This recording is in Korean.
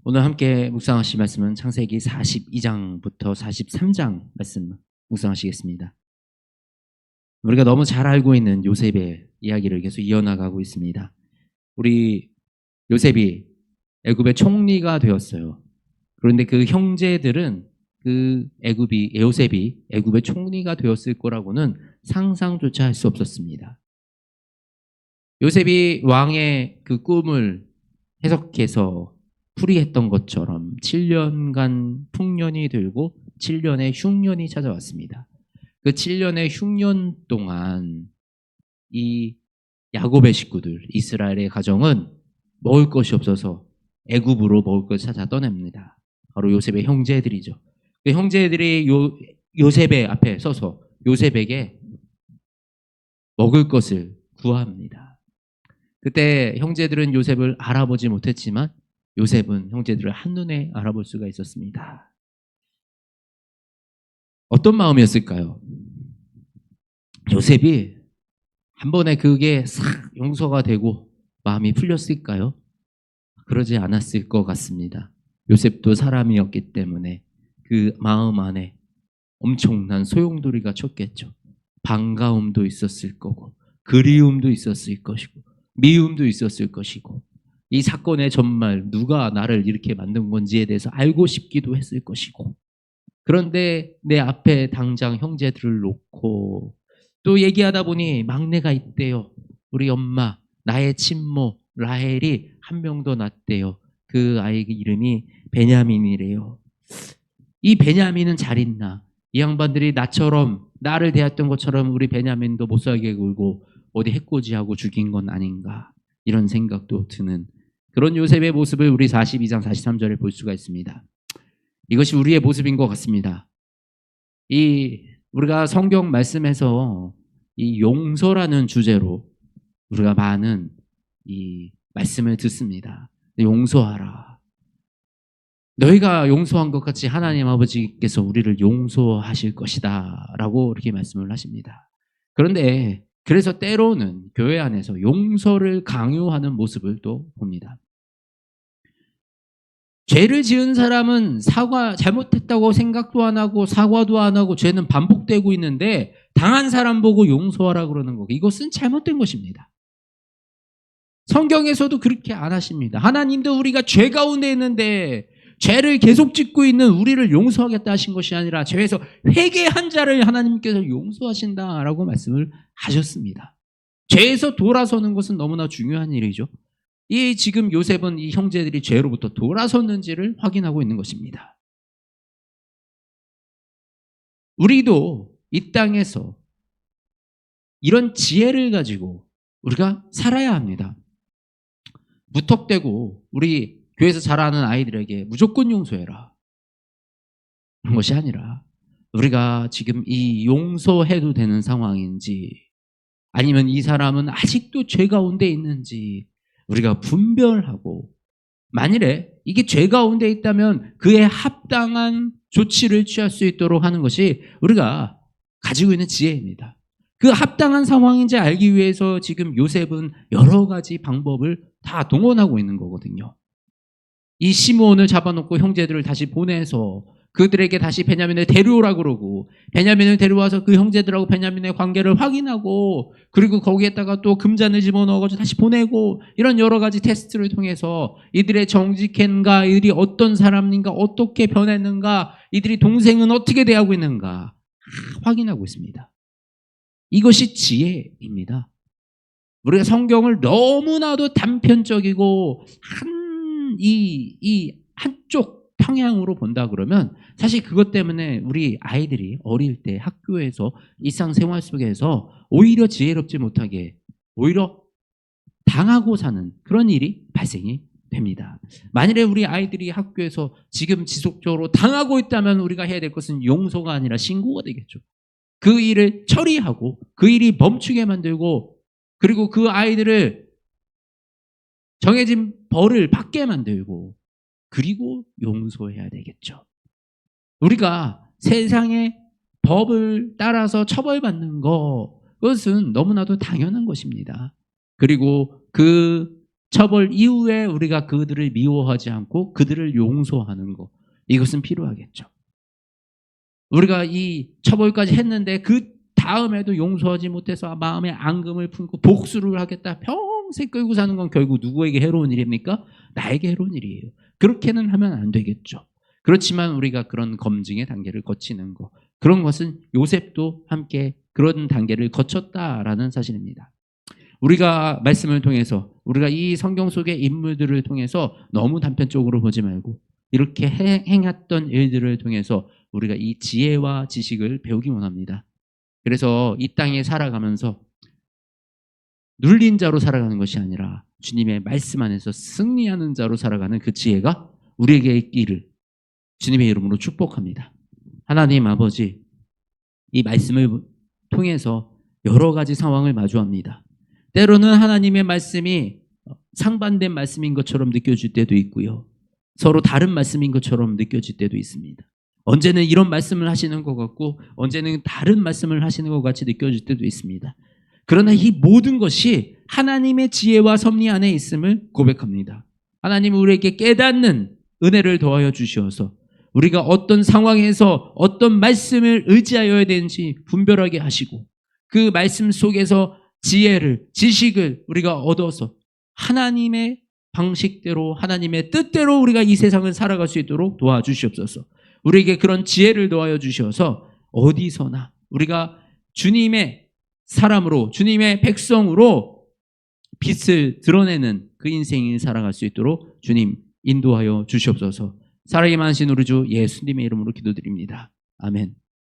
오늘 함께 묵상하실 말씀은 창세기 42장부터 43장 말씀 묵상하시겠습니다. 우리가 너무 잘 알고 있는 요셉의 이야기를 계속 이어나가고 있습니다. 우리 요셉이 애굽의 총리가 되었어요. 그런데 그 형제들은 요셉이 애굽의 총리가 되었을 거라고는 상상조차 할 수 없었습니다. 요셉이 왕의 그 꿈을 해석해서 풀이했던 것처럼 7년간 풍년이 들고 7년의 흉년이 찾아왔습니다. 그 7년의 흉년 동안 이 야곱의 식구들, 이스라엘의 가정은 먹을 것이 없어서 애굽으로 먹을 것을 찾아 떠납니다. 바로 요셉의 형제들이죠. 그 형제들이 요셉의 앞에 서서 요셉에게 먹을 것을 구합니다. 그때 형제들은 요셉을 알아보지 못했지만 요셉은 형제들을 한눈에 알아볼 수가 있었습니다. 어떤 마음이었을까요? 요셉이 한 번에 그게 싹 용서가 되고 마음이 풀렸을까요? 그러지 않았을 것 같습니다. 요셉도 사람이었기 때문에 그 마음 안에 엄청난 소용돌이가 쳤겠죠. 반가움도 있었을 거고 그리움도 있었을 것이고 미움도 있었을 것이고 이 사건의 전말 누가 나를 이렇게 만든 건지에 대해서 알고 싶기도 했을 것이고 그런데 내 앞에 당장 형제들을 놓고 또 얘기하다 보니 막내가 있대요. 우리 엄마 나의 친모 라헬이 한 명 더 낳았대요. 그 아이 이름이 베냐민이래요. 이 베냐민은 잘 있나? 이 양반들이 나처럼 나를 대했던 것처럼 우리 베냐민도 못살게 굴고 어디 해코지하고 죽인 건 아닌가 이런 생각도 드는 그런 요셉의 모습을 우리 42장 43절에 볼 수가 있습니다. 이것이 우리의 모습인 것 같습니다. 우리가 성경 말씀에서 이 용서라는 주제로 우리가 많은 이 말씀을 듣습니다. 용서하라. 너희가 용서한 것 같이 하나님 아버지께서 우리를 용서하실 것이다 라고 이렇게 말씀을 하십니다. 그런데 그래서 때로는 교회 안에서 용서를 강요하는 모습을 또 봅니다. 죄를 지은 사람은 잘못했다고 생각도 안 하고 사과도 안 하고 죄는 반복되고 있는데 당한 사람 보고 용서하라 그러는 거 이것은 잘못된 것입니다. 성경에서도 그렇게 안 하십니다. 하나님도 우리가 죄 가운데 있는데 죄를 계속 짓고 있는 우리를 용서하겠다 하신 것이 아니라 죄에서 회개한 자를 하나님께서 용서하신다라고 말씀을 하셨습니다. 죄에서 돌아서는 것은 너무나 중요한 일이죠. 지금 요셉은 이 형제들이 죄로부터 돌아섰는지를 확인하고 있는 것입니다. 우리도 이 땅에서 이런 지혜를 가지고 우리가 살아야 합니다. 무턱대고 우리 교회에서 자라는 아이들에게 무조건 용서해라. 그런 것이 아니라 우리가 지금 이 용서해도 되는 상황인지 아니면 이 사람은 아직도 죄 가운데 있는지 우리가 분별하고 만일에 이게 죄 가운데 있다면 그에 합당한 조치를 취할 수 있도록 하는 것이 우리가 가지고 있는 지혜입니다. 그 합당한 상황인지 알기 위해서 지금 요셉은 여러 가지 방법을 다 동원하고 있는 거거든요. 이 시므온을 잡아놓고 형제들을 다시 보내서 그들에게 다시 베냐민을 데려오라 그러고 베냐민을 데려와서 그 형제들하고 베냐민의 관계를 확인하고 그리고 거기에다가 또 금잔을 집어넣어가지고 다시 보내고 이런 여러 가지 테스트를 통해서 이들의 정직한가 이들이 어떤 사람인가 어떻게 변했는가 이들이 동생은 어떻게 대하고 있는가 확인하고 있습니다. 이것이 지혜입니다. 우리가 성경을 너무나도 단편적이고 한쪽 평양으로 본다 그러면 사실 그것 때문에 우리 아이들이 어릴 때 학교에서 일상생활 속에서 오히려 지혜롭지 못하게 오히려 당하고 사는 그런 일이 발생이 됩니다. 만일에 우리 아이들이 학교에서 지금 지속적으로 당하고 있다면 우리가 해야 될 것은 용서가 아니라 신고가 되겠죠. 그 일을 처리하고 그 일이 멈추게 만들고 그리고 그 아이들을 정해진 벌을 받게 만들고 그리고 용서해야 되겠죠. 우리가 세상의 법을 따라서 처벌받는 그것은 너무나도 당연한 것입니다. 그리고 그 처벌 이후에 우리가 그들을 미워하지 않고 그들을 용서하는 것, 이것은 필요하겠죠. 우리가 이 처벌까지 했는데 그 다음에도 용서하지 못해서 마음에 앙금을 품고 복수를 하겠다, 평생 끌고 사는 건 결국 누구에게 해로운 일입니까? 나에게 해로운 일이에요. 그렇게는 하면 안 되겠죠. 그렇지만 우리가 그런 검증의 단계를 거치는 것, 그런 것은 요셉도 함께 그런 단계를 거쳤다라는 사실입니다. 우리가 말씀을 통해서, 우리가 이 성경 속의 인물들을 통해서 너무 단편적으로 보지 말고 이렇게 행했던 일들을 통해서 우리가 이 지혜와 지식을 배우기 원합니다. 그래서 이 땅에 살아가면서 눌린 자로 살아가는 것이 아니라 주님의 말씀 안에서 승리하는 자로 살아가는 그 지혜가 우리에게 있기를 주님의 이름으로 축복합니다. 하나님 아버지, 이 말씀을 통해서 여러 가지 상황을 마주합니다. 때로는 하나님의 말씀이 상반된 말씀인 것처럼 느껴질 때도 있고요. 서로 다른 말씀인 것처럼 느껴질 때도 있습니다. 언제는 이런 말씀을 하시는 것 같고 언제는 다른 말씀을 하시는 것 같이 느껴질 때도 있습니다. 그러나 이 모든 것이 하나님의 지혜와 섭리 안에 있음을 고백합니다. 하나님, 우리에게 깨닫는 은혜를 더하여 주시어서 우리가 어떤 상황에서 어떤 말씀을 의지하여야 되는지 분별하게 하시고 그 말씀 속에서 지혜를, 지식을 우리가 얻어서 하나님의 방식대로, 하나님의 뜻대로 우리가 이 세상을 살아갈 수 있도록 도와주시옵소서. 우리에게 그런 지혜를 더하여 주셔서 어디서나 우리가 주님의 사람으로, 주님의 백성으로 빛을 드러내는 그 인생을 살아갈 수 있도록 주님 인도하여 주시옵소서. 살아계신 우리 주 예수님의 이름으로 기도드립니다. 아멘.